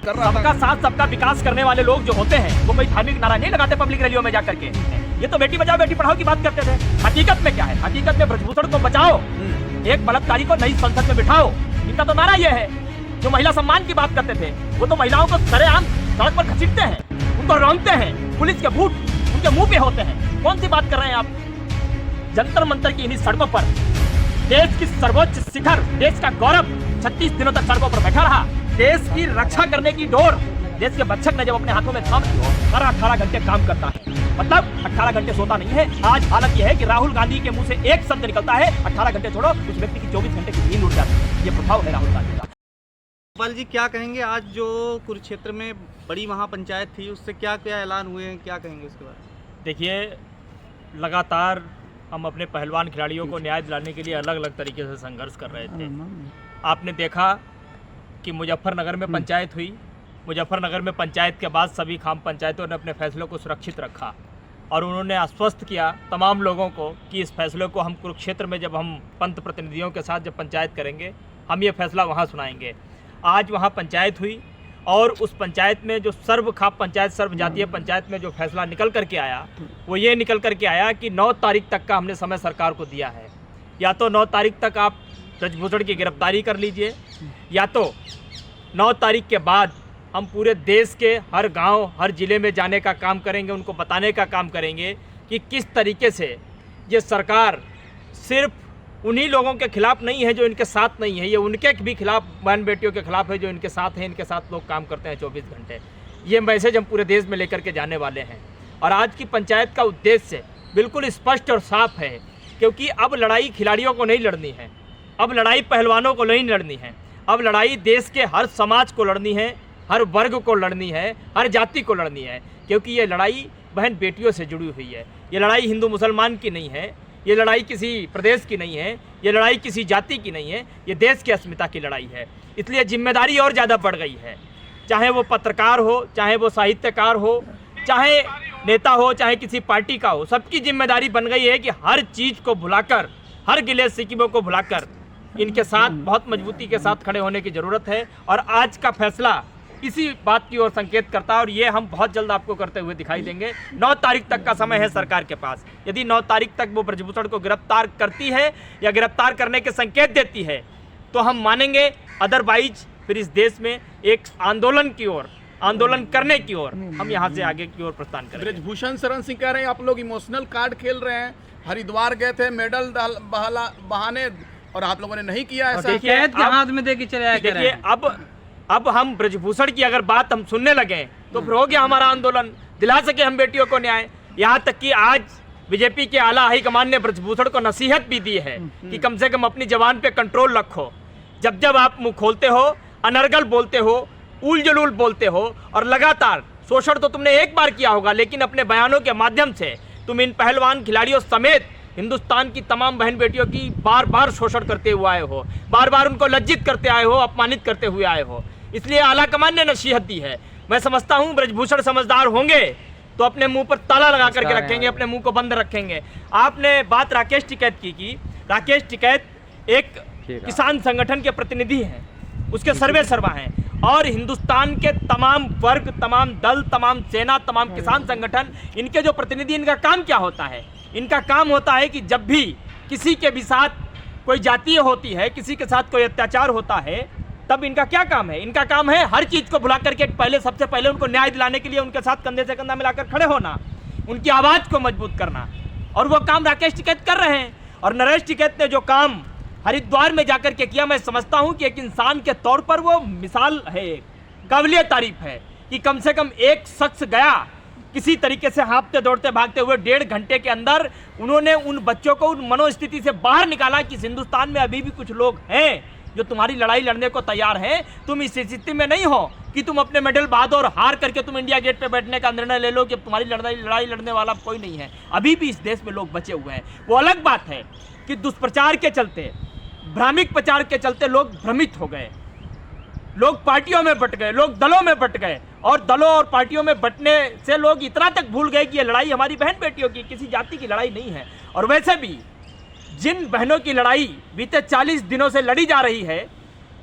कर रहा था। सबका साथ सबका विकास करने वाले लोग जो होते हैं वो कोई धार्मिक नारा नहीं लगाते पब्लिक रैलियों में जाकर के। ये तो बेटी बचाओ बेटी पढ़ाओ की बात करते थे। हकीकत में क्या है? हकीकत में ब्रजभूषण को बचाओ, एक बलात्कारी को नई संसद में बिठाओ, इनका तो नारा यह है। जो महिला सम्मान की बात करते थे वो तो महिलाओं को सरेआम सड़क पर घसीटते हैं, उनको रौंदते हैं, पुलिस के बूट उनके मुंह पे होते हैं। कौन सी बात कर रहे हैं आप? जंतर मंतर की इन्हीं सड़कों पर देश की सर्वोच्च शिखर, देश का गौरव 36 दिनों तक सड़कों पर बैठा रहा। देश की रक्षा करने की डोर देश के बच्चक ने जब अपने हाथों में थाम ली हो, हर 18 घंटे काम करता है, मतलब 18 घंटे सोता नहीं है। आज हालत यह है कि राहुल गांधी के मुंह से एक शब्द निकलता है, 18 घंटे छोड़ो उस व्यक्ति की 24 घंटे की नींद उड़ जाती है। ये प्रभाव है राहुल गांधी का। गोपाल जी, क्या कहेंगे? आज जो कुरुक्षेत्र में बड़ी महापंचायत थी उससे क्या क्या ऐलान हुए हैं, क्या कहेंगे उसके बारे में? देखिए, लगातार हम अपने पहलवान खिलाड़ियों को न्याय दिलाने के लिए अलग अलग तरीके से संघर्ष कर रहे थे। आपने देखा कि मुजफ्फरनगर में पंचायत हुई। मुजफ्फरनगर में पंचायत के बाद सभी खाम पंचायतों ने अपने फैसलों को सुरक्षित रखा और उन्होंने आश्वस्त किया तमाम लोगों को कि इस फैसले को हम कुरुक्षेत्र में जब हम पंत प्रतिनिधियों के साथ जब पंचायत करेंगे हम ये फैसला वहाँ सुनाएंगे। आज वहाँ पंचायत हुई और उस पंचायत में जो सर्व खाप पंचायत, सर्व जातीय पंचायत में जो फैसला निकल करके आया वो ये निकल करके आया कि 9 तारीख तक का हमने समय सरकार को दिया है। या तो 9 तारीख तक आप ब्रजभूषण की गिरफ्तारी कर लीजिए, या तो 9 तारीख के बाद हम पूरे देश के हर गांव, हर ज़िले में जाने का काम करेंगे, उनको बताने का काम करेंगे कि किस तरीके से ये सरकार सिर्फ उन्हीं लोगों के खिलाफ नहीं है जो इनके साथ नहीं है, ये उनके भी खिलाफ, बहन बेटियों के खिलाफ है जो इनके साथ हैं, इनके साथ लोग काम करते हैं 24 घंटे। ये मैसेज हम पूरे देश में लेकर के जाने वाले हैं। और आज की पंचायत का उद्देश्य बिल्कुल स्पष्ट और साफ है, क्योंकि अब लड़ाई खिलाड़ियों को नहीं लड़नी है, अब लड़ाई पहलवानों को नहीं लड़नी है, अब लड़ाई देश के हर समाज को लड़नी है, हर वर्ग को लड़नी है, हर जाति को लड़नी है। क्योंकि ये लड़ाई बहन बेटियों से जुड़ी हुई है। ये लड़ाई हिंदू मुसलमान की नहीं है, ये लड़ाई किसी प्रदेश की नहीं है, ये लड़ाई किसी जाति की नहीं है, ये देश की अस्मिता की लड़ाई है। इसलिए जिम्मेदारी और ज़्यादा बढ़ गई है। चाहे वो पत्रकार हो, चाहे वो साहित्यकार हो, चाहे नेता हो, चाहे किसी पार्टी का हो, सबकी जिम्मेदारी बन गई है कि हर चीज़ को भुलाकर, हर गिले शिकवों को भुलाकर इनके साथ बहुत मजबूती के साथ खड़े होने की ज़रूरत है। और आज का फैसला इसी बात की ओर संकेत करता है और ये हम बहुत जल्द आपको करते हुए दिखाई देंगे। 9 तारीख तक का समय है सरकार के पास। यदि 9 तारीख तक वो ब्रजभूषण को गिरफ्तार करती है या गिरफ्तार करने के संकेत देती है तो हम मानेंगे, अदरवाइज फिर इस देश में एक आंदोलन की ओर, आंदोलन करने की ओर हम यहाँ से आगे की ओर प्रस्थान करेंगे। ब्रजभूषण शरण सिंह कह रहे हैं आप लोग इमोशनल कार्ड खेल रहे हैं, हरिद्वार गए थे मेडल बहाने और आप लोगों ने नहीं किया ऐसा। शिकायत के हाथ में दे के चले आए। देखिए, अब हम ब्रजभूषण की अगर बात हम सुनने लगे तो फिर हो गया हमारा आंदोलन, दिला सके हम बेटियों को न्याय। यहाँ तक कि आज बीजेपी के आला हाईकमान ने ब्रजभूषण को नसीहत भी दी है कि कम से कम अपनी जबान पे कंट्रोल रखो। जब जब आप मुंह खोलते हो, अनर्गल बोलते हो, उल जलूल बोलते हो और लगातार शोषण तो तुमने एक बार किया होगा, लेकिन अपने बयानों के माध्यम से तुम इन पहलवान खिलाड़ियों समेत हिंदुस्तान की तमाम बहन बेटियों की बार बार शोषण करते हुए आए हो, बार बार उनको लज्जित करते आए हो, अपमानित करते हुए आए हो। इसलिए आलाकमान ने नसीहत दी है। मैं समझता हूँ ब्रजभूषण समझदार होंगे तो अपने मुंह पर ताला लगा करके रखेंगे, अपने मुंह को बंद रखेंगे। आपने बात राकेश टिकैत की राकेश टिकैत एक किसान संगठन के प्रतिनिधि हैं, उसके सर्वे सर्वा हैं और हिंदुस्तान के तमाम वर्ग, तमाम दल, तमाम सेना, तमाम किसान संगठन, इनके जो प्रतिनिधि, इनका काम क्या होता है? इनका काम होता है कि जब भी किसी के भी साथ कोई जातीय होती है, किसी के साथ कोई अत्याचार होता है, तब इनका क्या काम है? इनका काम है हर चीज़ को भुला करके सबसे पहले उनको न्याय दिलाने के लिए उनके साथ कंधे से कंधा मिलाकर खड़े होना, उनकी आवाज़ को मजबूत करना। और वो काम राकेश टिकैत कर रहे हैं। और नरेश टिकैत ने जो काम हरिद्वार में जाकर के किया, मैं समझता हूँ कि एक इंसान के तौर पर वो मिसाल है, काबिलिय तारीफ है कि कम से कम एक शख्स गया किसी तरीके से हाँफते दौड़ते भागते हुए 1.5 घंटे के अंदर उन्होंने उन बच्चों को उन मनोस्थिति से बाहर निकाला कि हिंदुस्तान में अभी भी कुछ लोग हैं जो तुम्हारी लड़ाई लड़ने को तैयार हैं। तुम इस स्थिति में नहीं हो कि तुम अपने मेडल बांधो और हार करके तुम इंडिया गेट पे बैठने का निर्णय ले लो कि तुम्हारी लड़ाई लड़ने वाला कोई नहीं है। अभी भी इस देश में लोग बचे हुए हैं। वो अलग बात है कि दुष्प्रचार के चलते, भ्रामिक प्रचार के चलते लोग भ्रमित हो गए, लोग पार्टियों में बट गए, लोग दलों में बट गए और दलों और पार्टियों में बटने से लोग इतना तक भूल गए कि ये लड़ाई हमारी बहन बेटियों की, किसी जाति की लड़ाई नहीं है। और वैसे भी जिन बहनों की लड़ाई बीते 40 दिनों से लड़ी जा रही है,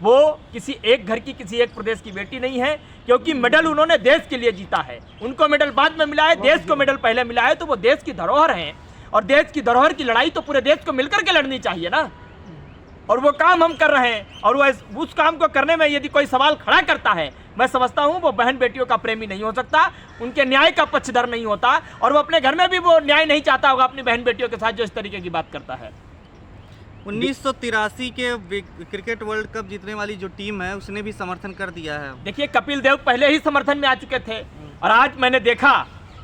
वो किसी एक घर की, किसी एक प्रदेश की बेटी नहीं है, क्योंकि मेडल उन्होंने देश के लिए जीता है। उनको मेडल बाद में मिला है, देश को मेडल पहले मिला है, तो वो देश की धरोहर हैं। और देश की धरोहर की लड़ाई तो पूरे देश को मिलकर के लड़नी चाहिए ना। और वो काम हम कर रहे हैं, और वो उस काम को करने में यदि कोई सवाल खड़ा करता है, मैं समझता हूँ वो बहन बेटियों का प्रेमी नहीं हो सकता, उनके न्याय का पक्षधर नहीं होता, और वो अपने घर में भी वो न्याय नहीं चाहता होगा अपनी बहन बेटियों के साथ जो इस तरीके की बात करता है। 1983 के क्रिकेट वर्ल्ड कप जीतने वाली जो टीम है उसने भी समर्थन कर दिया है। देखिए, कपिल देव पहले ही समर्थन में आ चुके थे, और आज मैंने देखा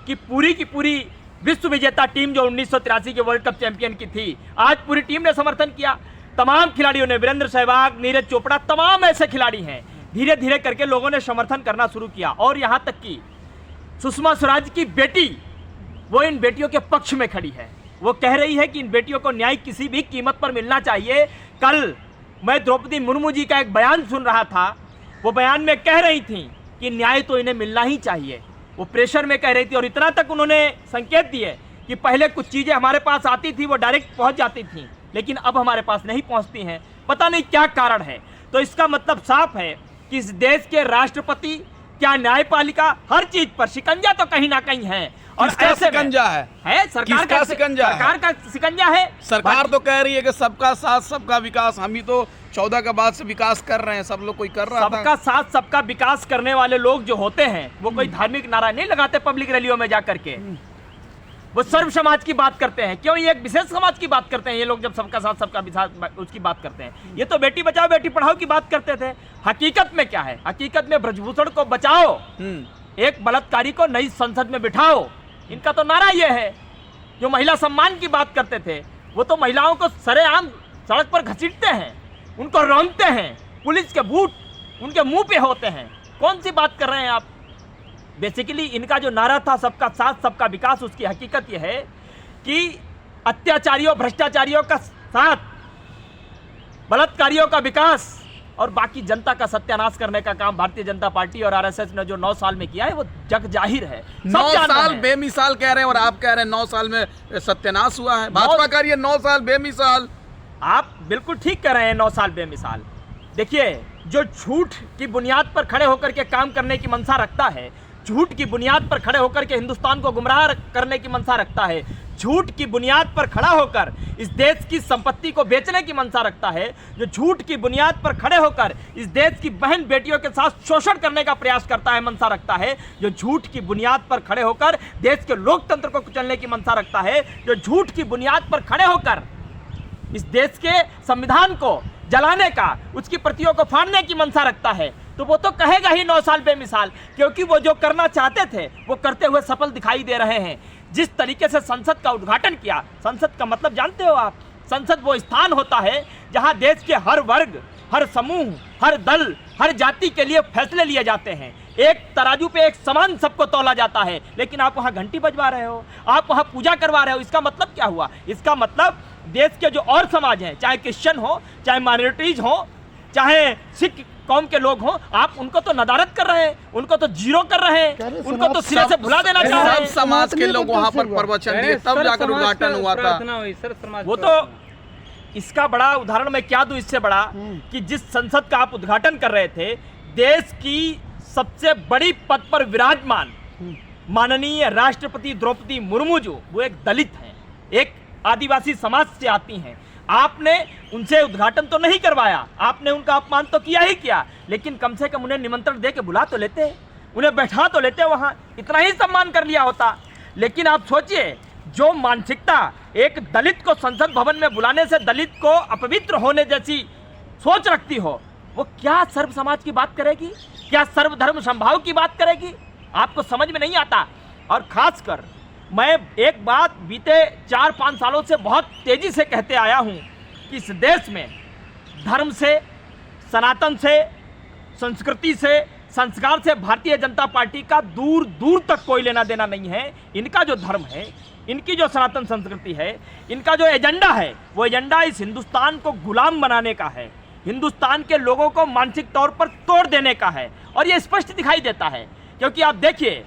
कि पूरी की पूरी विश्व विजेता टीम जो 1983 के वर्ल्ड कप चैंपियन की थी, आज पूरी टीम ने समर्थन किया। तमाम खिलाड़ियों ने, वीरेंद्र सहवाग, नीरज चोपड़ा, तमाम ऐसे खिलाड़ी हैं, धीरे धीरे करके लोगों ने समर्थन करना शुरू किया। और यहाँ तक कि सुषमा स्वराज की बेटी, वो इन बेटियों के पक्ष में खड़ी है। वो कह रही है कि इन बेटियों को न्याय किसी भी कीमत पर मिलना चाहिए। कल मैं द्रौपदी मुर्मू जी का एक बयान सुन रहा था, वो बयान में कह रही थी कि न्याय तो इन्हें मिलना ही चाहिए। वो प्रेशर में कह रही थी, और इतना तक उन्होंने संकेत दिए कि पहले कुछ चीज़ें हमारे पास आती थी, वो डायरेक्ट पहुंच जाती थी, लेकिन अब हमारे पास नहीं पहुंचती हैं। पता नहीं क्या कारण है। तो इसका मतलब साफ है कि इस देश के राष्ट्रपति, क्या न्यायपालिका, हर चीज पर शिकंजा तो कहीं ना कहीं है। और किसका ऐसे में शिकंजा है? सरकार किसका शिकंजा है? सरकार का शिकंजा है। सरकार तो कह रही है कि सबका साथ सबका विकास, हम ही तो 14 के बाद से विकास कर रहे हैं, सब लोग कोई कर रहा था। सबका साथ सबका विकास करने वाले लोग जो होते हैं वो कोई धार्मिक नारा नहीं लगाते पब्लिक रैलियों में जाकर के। वो सर्व समाज की बात करते हैं। क्यों ये एक विशेष समाज की बात करते हैं ये लोग, जब सबका साथ सबका विकास उसकी बात करते हैं? ये तो बेटी बचाओ बेटी पढ़ाओ की बात करते थे। हकीकत में क्या है? हकीकत में ब्रजभूषण को बचाओ, एक बलात्कारी को नई संसद में बिठाओ, इनका तो नारा ये है। जो महिला सम्मान की बात करते थे, वो तो महिलाओं को सरेआम सड़क पर घसीटते हैं, उनको रौंदते हैं, पुलिस के बूट उनके मुंह पे होते हैं। कौन सी बात कर रहे हैं आप? बेसिकली इनका जो नारा था सबका साथ सबका विकास, उसकी हकीकत यह है कि अत्याचारियों भ्रष्टाचारियों का साथ, बलात्कारियों का विकास, और बाकी जनता का सत्यानाश करने का काम भारतीय जनता पार्टी और आरएसएस ने जो 9 साल में किया है वो जग जाहिर है। 9 साल बेमिसाल कह रहे हैं, और आप कह रहे हैं 9 साल में सत्यानाश हुआ है। भाजपा कह रही है 9 साल बेमिसाल। आप बिल्कुल ठीक कर रहे हैं, 9 साल बेमिसाल। देखिए, जो झूठ की बुनियाद पर खड़े होकर के काम करने की मंशा रखता है, झूठ की बुनियाद पर खड़े होकर के हिंदुस्तान को गुमराह करने की मंशा रखता है, झूठ की बुनियाद पर खड़ा होकर इस देश की संपत्ति को बेचने की मंशा रखता है, जो झूठ की बुनियाद पर खड़े होकर इस देश की बहन बेटियों के साथ शोषण करने का प्रयास करता है, मंशा रखता है, जो झूठ की बुनियाद पर खड़े होकर देश के लोकतंत्र को कुचलने की मंशा रखता है, जो झूठ की बुनियाद पर खड़े होकर इस देश के संविधान को जलाने का, उसकी प्रतियों को फाड़ने की मंशा रखता है, तो वो तो कहेगा ही 9 साल बेमिसाल, क्योंकि वो जो करना चाहते थे वो करते हुए सफल दिखाई दे रहे हैं। जिस तरीके से संसद का उद्घाटन किया, संसद का मतलब जानते हो आप? संसद वो स्थान होता है जहां देश के हर वर्ग, हर समूह, हर दल, हर जाति के लिए फैसले लिए जाते हैं। एक तराजू पे एक समान सबको तौला जाता है, लेकिन आप वहां घंटी बजवा रहे हो, आप वहां पूजा करवा रहे हो। इसका मतलब क्या हुआ? इसका मतलब देश के जो और समाज हैं, चाहे क्रिश्चियन हो, चाहे माइनॉरिटीज हो, चाहे सिख कौम के लोग हों, आप उनको तो नदारत कर रहे हैं, उनको तो जीरो कर रहे हैं, उनको तो सिरे से भुला देना चाह रहे हैं। सब समाज के लोग वहां पर प्रवचन दिए, तब जाकर उद्घाटन हुआ था। वो तो इसका बड़ा उदाहरण मैं क्या दूं इससे बड़ा, कि जिस संसद का आप उद्घाटन कर रहे थे, देश की सबसे बड़ी पद पर विराजमान माननीय राष्ट्रपति द्रौपदी मुर्मू जो, वो एक दलित हैं, एक आदिवासी समाज से आती हैं। आपने उनसे उद्घाटन तो नहीं करवाया, आपने उनका अपमान तो किया ही किया, लेकिन कम से कम उन्हें निमंत्रण दे के बुला तो लेते, उन्हें बैठा तो लेते, वहां इतना ही सम्मान कर लिया होता। लेकिन आप सोचिए, जो मानसिकता एक दलित को संसद भवन में बुलाने से दलित को अपवित्र होने जैसी सोच रखती हो, वो क्या सर्व समाज की बात करेगी? क्या सर्वधर्म संभाव की बात करेगी? आपको समझ में नहीं आता। और खासकर मैं एक बात बीते 4-5 सालों से बहुत तेजी से कहते आया हूं कि इस देश में धर्म से, सनातन से, संस्कृति से, संस्कार से भारतीय जनता पार्टी का दूर दूर तक कोई लेना देना नहीं है। इनका जो धर्म है, इनकी जो सनातन संस्कृति है, इनका जो एजेंडा है, वो एजेंडा इस हिंदुस्तान को गुलाम बनाने का है, हिंदुस्तान के लोगों को मानसिक तौर पर तोड़ देने का है। और ये स्पष्ट दिखाई देता है, क्योंकि आप देखिए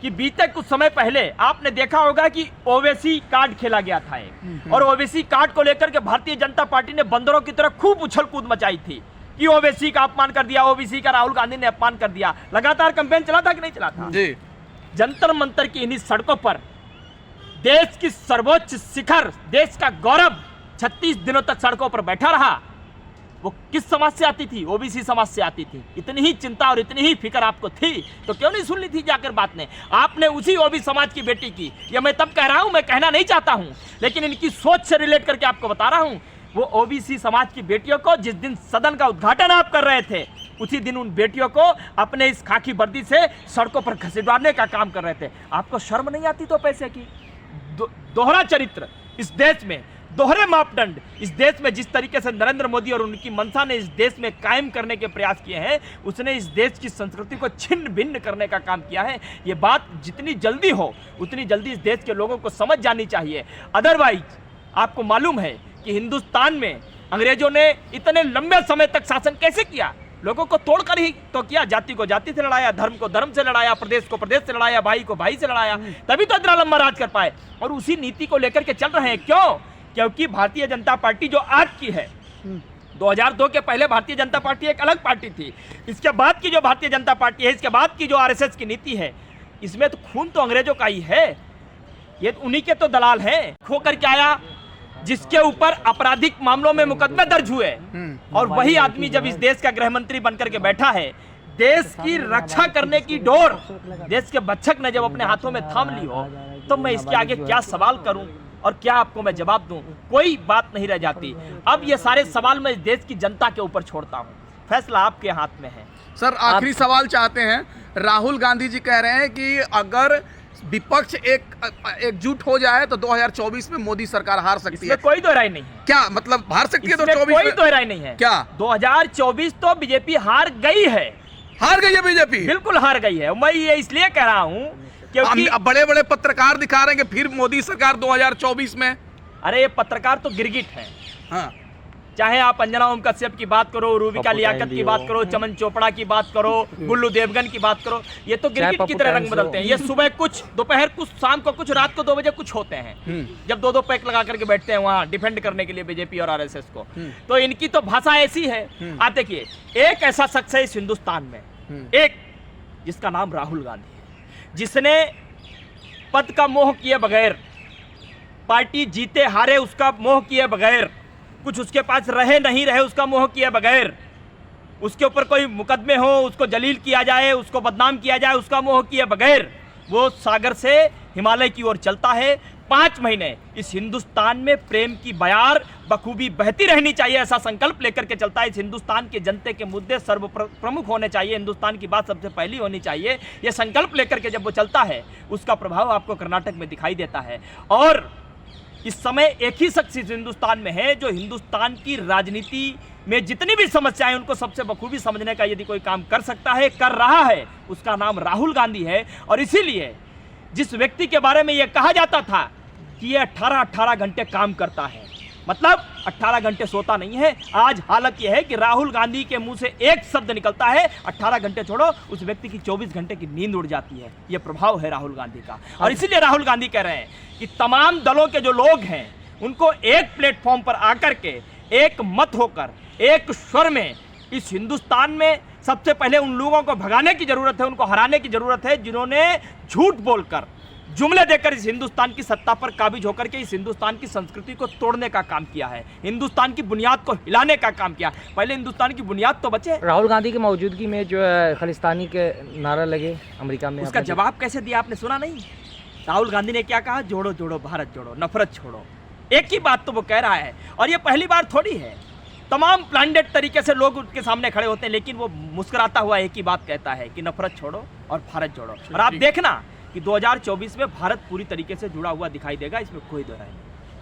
कि बीते कुछ समय पहले आपने देखा होगा कि ओवैसी कार्ड खेला गया था एक, और ओवैसी कार्ड को लेकर के भारतीय जनता पार्टी ने बंदरों की तरह खूब उछल कूद मचाई थी। कि ओबीसी का अपमान कर दिया, ओबीसी का राहुल गांधी ने अपमान कर दिया। लगातार कैंपेन चला था कि नहीं चला था? जी। जंतर मंतर की इन्हीं सड़कों पर देश की सर्वोच्च शिखर, देश का गौरव 36 दिनों तक सड़कों पर बैठा रहा। वो किस समाज से आती थी? ओबीसी समाज से आती थी। इतनी ही चिंता और इतनी ही फिक्र आपको थी तो क्यों नहीं सुन ली थी जाकर बात ने? आपने उसी ओबीसी समाज की बेटी की, या मैं तब कह रहा हूं, मैं कहना नहीं चाहता हूं, लेकिन इनकी सोच से रिलेट करके आपको बता रहा हूं। वो ओबीसी समाज की बेटियों को जिस दिन सदन का उद्घाटन आप कर रहे थे, उसी दिन उन बेटियों को अपने इस खाकी वर्दी से सड़कों पर घसीटने का काम कर रहे थे। आपको शर्म नहीं आती तो पैसे की? दोहरा चरित्र इस देश में, दोहरे मापदंड इस देश में जिस तरीके से नरेंद्र मोदी और उनकी मंशा ने इस देश में कायम करने के प्रयास किए हैं, उसने इस देश की संस्कृति को छिन्न भिन्न करने का काम किया है। ये बात जितनी जल्दी हो उतनी जल्दी इस देश के लोगों को समझ जानी चाहिए। अदरवाइज आपको मालूम है कि हिंदुस्तान में अंग्रेजों ने इतने लंबे समय तक शासन कैसे किया? लोगों को तोड़कर ही तो किया। जाति को जाति से लड़ाया, धर्म को धर्म से लड़ाया, प्रदेश को प्रदेश से लड़ाया, भाई को भाई से लड़ाया, तभी तो इतना लंबा राज कर पाए। और उसी नीति को लेकर के चल रहे हैं। क्यों? क्योंकि भारतीय जनता पार्टी जो आज की है, 2002 के पहले भारतीय जनता पार्टी एक अलग पार्टी थी। इसके बाद की जो भारतीय जनता पार्टी है, इसके बाद की जो आरएसएस की नीति है, इसमें तो खून तो अंग्रेजों का ही है। ये उन्हीं के तो दलाल हैं। खो करके आया जिसके ऊपर आपराधिक मामलों में मुकदमे दर्ज हुए, और वही आदमी जब इस देश का गृह मंत्री बनकर के बैठा है, देश की रक्षा करने की डोर देश के बच्चक ने जब अपने हाथों में थाम ली हो, तो मैं इसके आगे क्या सवाल करूं और क्या आपको मैं जवाब दूं? कोई बात नहीं रह जाती। अब ये सारे सवाल मैं इस देश की जनता के ऊपर छोड़ता हूं, फैसला आपके हाथ में है। सर आखिरी सवाल चाहते हैं। राहुल गांधी जी कह रहे हैं कि अगर विपक्ष एकजुट हो जाए तो 2024 में मोदी सरकार हार सकती है। कोई दो राय नहीं है। क्या मतलब हार सकती है? तो 24 कोई दो राय नहीं है। क्या 2024 तो बीजेपी हार गई है? हार गई है बीजेपी? बिल्कुल हार गई है। मैं ये इसलिए कह रहा हूं क्योंकि बड़े बड़े पत्रकार दिखा रहे हैं कि फिर मोदी सरकार 2024 में। अरे ये पत्रकार तो गिरगिट है। हाँ। चाहे आप अंजना ओम कश्यप की बात करो, रूबिका लियाकत की बात करो, चमन चोपड़ा की बात करो, गुल्लू देवगन की बात करो, ये तो गिरगिट की तरह रंग बदलते हैं। ये सुबह कुछ, दोपहर कुछ, शाम को कुछ, रात को 2 बजे कुछ होते हैं, जब 2-2 पैक लगा करके बैठते हैं वहां डिफेंड करने के लिए बीजेपी और आरएसएस को। तो इनकी तो भाषा ऐसी है। आप देखिए, एक ऐसा शख्स है इस हिंदुस्तान में, एक जिसका नाम राहुल गांधी है, जिसने पद का मोह किए बगैर, पार्टी जीते हारे उसका मोह किए बगैर, कुछ उसके पास रहे नहीं रहे उसका मोह किए बगैर, उसके ऊपर कोई मुकदमे हो, उसको जलील किया जाए, उसको बदनाम किया जाए, उसका मोह किए बगैर वो सागर से हिमालय की ओर चलता है। 5 महीने इस हिंदुस्तान में प्रेम की बयार बखूबी बहती रहनी चाहिए, ऐसा संकल्प लेकर के चलता है। इस हिंदुस्तान के जनते के मुद्दे सर्व प्रमुख होने चाहिए, हिंदुस्तान की बात सबसे पहली होनी चाहिए। यह संकल्प लेकर के जब वो चलता है, उसका प्रभाव आपको कर्नाटक में दिखाई देता है। और इस समय एक ही शख्स इस हिंदुस्तान में है जो हिंदुस्तान की राजनीति में जितनी भी समस्याएं उनको सबसे बखूबी समझने का यदि कोई काम कर सकता है, कर रहा है, उसका नाम राहुल गांधी है। और इसीलिए जिस व्यक्ति के बारे में यह कहा जाता था कि यह 18-18 घंटे काम करता है, मतलब 18 घंटे सोता नहीं है, आज हालत यह है कि राहुल गांधी के मुंह से एक शब्द निकलता है, 18 घंटे छोड़ो, उस व्यक्ति की 24 घंटे की नींद उड़ जाती है। यह प्रभाव है राहुल गांधी का। और इसीलिए राहुल गांधी कह रहे हैं कि तमाम दलों के जो लोग हैं उनको एक प्लेटफॉर्म पर आकर के एक मत होकर, एक स्वर में इस हिंदुस्तान में सबसे पहले उन लोगों को भगाने की जरूरत है, उनको हराने की जरूरत है जिन्होंने झूठ बोलकर, जुमले देकर इस हिंदुस्तान की सत्ता पर काबिज होकर के इस हिंदुस्तान की संस्कृति को तोड़ने का काम किया है, हिंदुस्तान की बुनियाद को हिलाने का काम किया। पहले हिंदुस्तान की बुनियाद तो बचे। राहुल गांधी की मौजूदगी में जो है खालिस्तानी के नारा लगे अमेरिका में, उसका जवाब कैसे दिया आपने सुना नहीं? राहुल गांधी ने क्या कहा? जोड़ो जोड़ो भारत जोड़ो, नफरत छोड़ो। एक ही बात तो वो कह रहा है, और ये पहली बार थोड़ी है। तमाम प्लांडेड तरीके से लोग उनके सामने खड़े होते हैं, लेकिन वो मुस्कुराता हुआ एक ही बात कहता है कि नफरत छोड़ो और भारत जोड़ो। और आप देखना कि 2024 में भारत पूरी तरीके से जुड़ा हुआ दिखाई देगा, इसमें कोई दो राय नहीं।